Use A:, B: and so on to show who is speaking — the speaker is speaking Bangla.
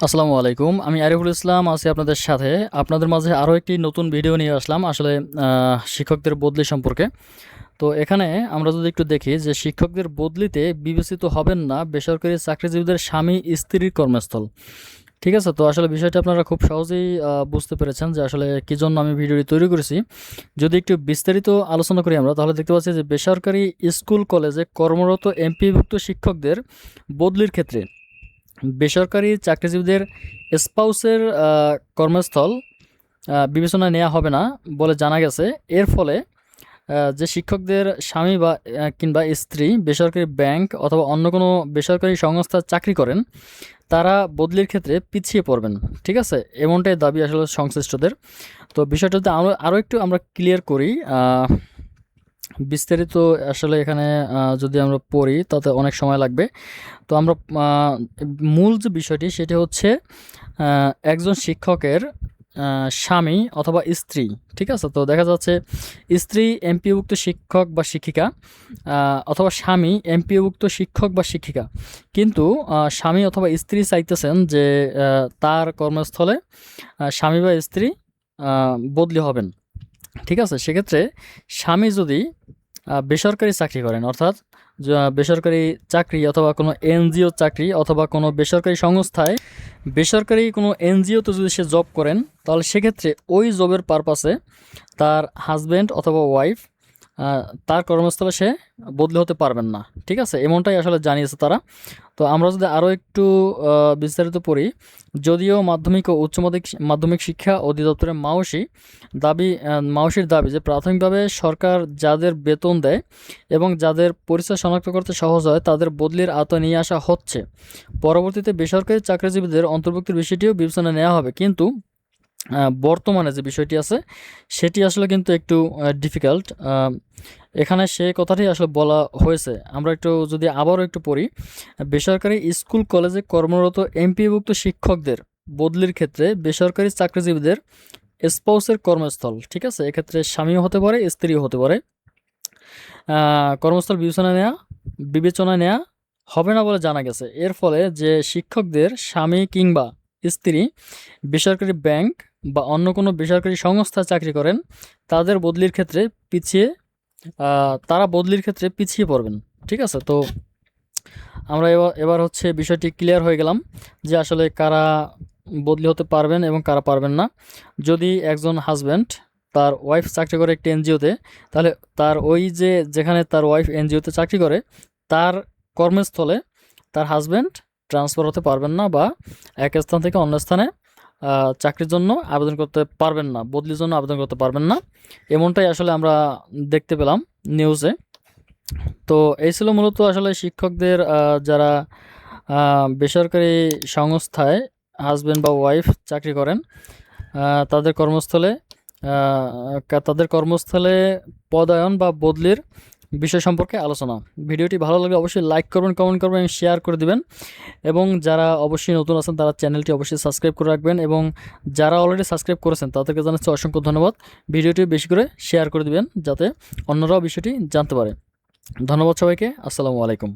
A: আসসালামু আলাইকুম। আমি আরিফুল ইসলাম আছি আপনাদের সাথে। আপনাদের মাঝে আরও একটি নতুন ভিডিও নিয়ে আসলাম আসলে শিক্ষকদের বদলি সম্পর্কে। তো এখানে আমরা যদি একটু দেখি যে শিক্ষকদের বদলিতে বিবেচিত হবেন না বেসরকারি চাকরিজীবীদের স্বামী স্ত্রীর কর্মস্থল। ঠিক আছে? তো আসলে বিষয়টা আপনারা খুব সহজেই বুঝতে পেরেছেন যে আসলে কী জন্য আমি ভিডিওটি তৈরি করেছি। যদি একটু বিস্তারিত আলোচনা করি আমরা, তাহলে দেখতে পাচ্ছি যে বেসরকারি স্কুল কলেজে কর্মরত এমপিভুক্ত শিক্ষকদের বদলির ক্ষেত্রে বেসরকারি চাকরিজীবীদের স্পাউসের কর্মস্থল বিবেচনায় নেওয়া হবে না বলে জানা গেছে। এর ফলে যে শিক্ষকদের স্বামী বা কিংবা স্ত্রী বেসরকারি ব্যাংক অথবা অন্য কোনো বেসরকারি সংস্থায় চাকরি করেন, তারা বদলির ক্ষেত্রে পিছিয়ে পড়বেন। ঠিক আছে? এমনটাই দাবি আসলে সংশ্লিষ্টদের। তো বিষয়টাতে আরও একটু আমরা ক্লিয়ার করি। বিস্তারিত আসলে এখানে যদি আমরা পড়ি তাতে অনেক সময় লাগবে। তো আমরা মূল যে বিষয়টি সেটি হচ্ছে একজন শিক্ষকের স্বামী অথবা স্ত্রী। ঠিক আছে? তো দেখা যাচ্ছে স্ত্রী এমপিওভুক্ত শিক্ষক বা শিক্ষিকা অথবা স্বামী এমপিওভুক্ত শিক্ষক বা শিক্ষিকা, কিন্তু স্বামী অথবা স্ত্রী চাইতেছেন যে তার কর্মস্থলে স্বামী বা স্ত্রী বদলি হবেন। ঠিক আছে? সেক্ষেত্রে স্বামী যদি বেসরকারি চাকরি করেন, অর্থাৎ বেসরকারি চাকরি অথবা কোনো এনজিও চাকরি অথবা কোনো বেসরকারি সংস্থায় বেসরকারি কোনো এনজিওতে যদি সে জব করেন, তাহলে সেক্ষেত্রে ওই জবের পারপাসে তার হাজব্যান্ড অথবা ওয়াইফ তার কর্মস্থলে সে বদলি হতে পারবেন না। ঠিক আছে? এমনটাই আসলে জানিয়েছে তারা। তো আমরা যদি আরও একটু বিস্তারিত পড়ি, যদিও মাধ্যমিক ও উচ্চ মাধ্যমিক শিক্ষা অধিদপ্তরের মাউসির দাবি যে প্রাথমিকভাবে সরকার যাদের বেতন দেয় এবং যাদের পরিচয় শনাক্ত করতে সহজ হয় তাদের বদলির আওতায় নিয়ে আসা হচ্ছে। পরবর্তীতে বেসরকারি চাকরিজীবীদের অন্তর্ভুক্তির বিষয়টিও বিবেচনায় নেওয়া হবে, কিন্তু বর্তমানে যে বিষয়টি আছে সেটি আসলে কিন্তু একটু ডিফিকাল্ট। এখানে সে কথাটি আসলে বলা হয়েছে। আমরা একটু যদি আবারও একটু পড়ি, বেসরকারি স্কুল কলেজে কর্মরত এমপিভুক্ত শিক্ষকদের বদলির ক্ষেত্রে বেসরকারি চাকরিজীবীদের স্পাউসের কর্মস্থল, ঠিক আছে, এক্ষেত্রে স্বামীও হতে পারে স্ত্রীও হতে পারে, কর্মস্থল বিবেচনায় নেওয়া হবে না বলে জানা গেছে। এর ফলে যে শিক্ষকদের স্বামী কিংবা স্ত্রী বেসরকারি ব্যাংক বা অন্য কোনো বেসরকারি সংস্থায় চাকরি করেন, তাদের বদলির ক্ষেত্রে পিছিয়ে পড়বেন। ঠিক আছে? তো আমরা এবার হচ্ছে বিষয়টি ক্লিয়ার হয়ে গেলাম যে আসলে কারা বদলি হতে পারবেন এবং কারা পারবেন না। যদি একজন হাজব্যান্ড তার ওয়াইফ চাকরি করে একটি এনজিওতে, তাহলে তার যেখানে তার ওয়াইফ এনজিওতে চাকরি করে তার কর্মস্থলে তার হাজব্যান্ড ট্রান্সফার হতে পারবেন না বা এক স্থান থেকে অন্য স্থানে চাকরির জন্য আবেদন করতে পারবেন না, বদলির জন্য আবেদন করতে পারবেন না। এমনটাই আসলে আমরা দেখতে পেলাম নিউজে। তো এই ছিল মূলত আসলে শিক্ষকদের যারা বেসরকারি সংস্থায় হাজব্যান্ড বা ওয়াইফ চাকরি করেন, তাদের কর্মস্থলে পদায়ন বা বদলির বিষয় সম্পর্কে আলোচনা। ভিডিওটি ভালো লাগলে অবশ্যই লাইক করবেন, কমেন্ট করবেন এবং শেয়ার করে দিবেন। এবং যারা অবশ্যই নতুন আছেন তারা চ্যানেলটি অবশ্যই সাবস্ক্রাইব করে রাখবেন, এবং যারা অলরেডি সাবস্ক্রাইব করেছেন তাদেরকে জানাচ্ছি অসংখ্য ধন্যবাদ। ভিডিওটি বেশি করে শেয়ার করে দিবেন যাতে অন্যরাও বিষয়টি জানতে পারে। ধন্যবাদ সবাইকে। আসসালামু আলাইকুম।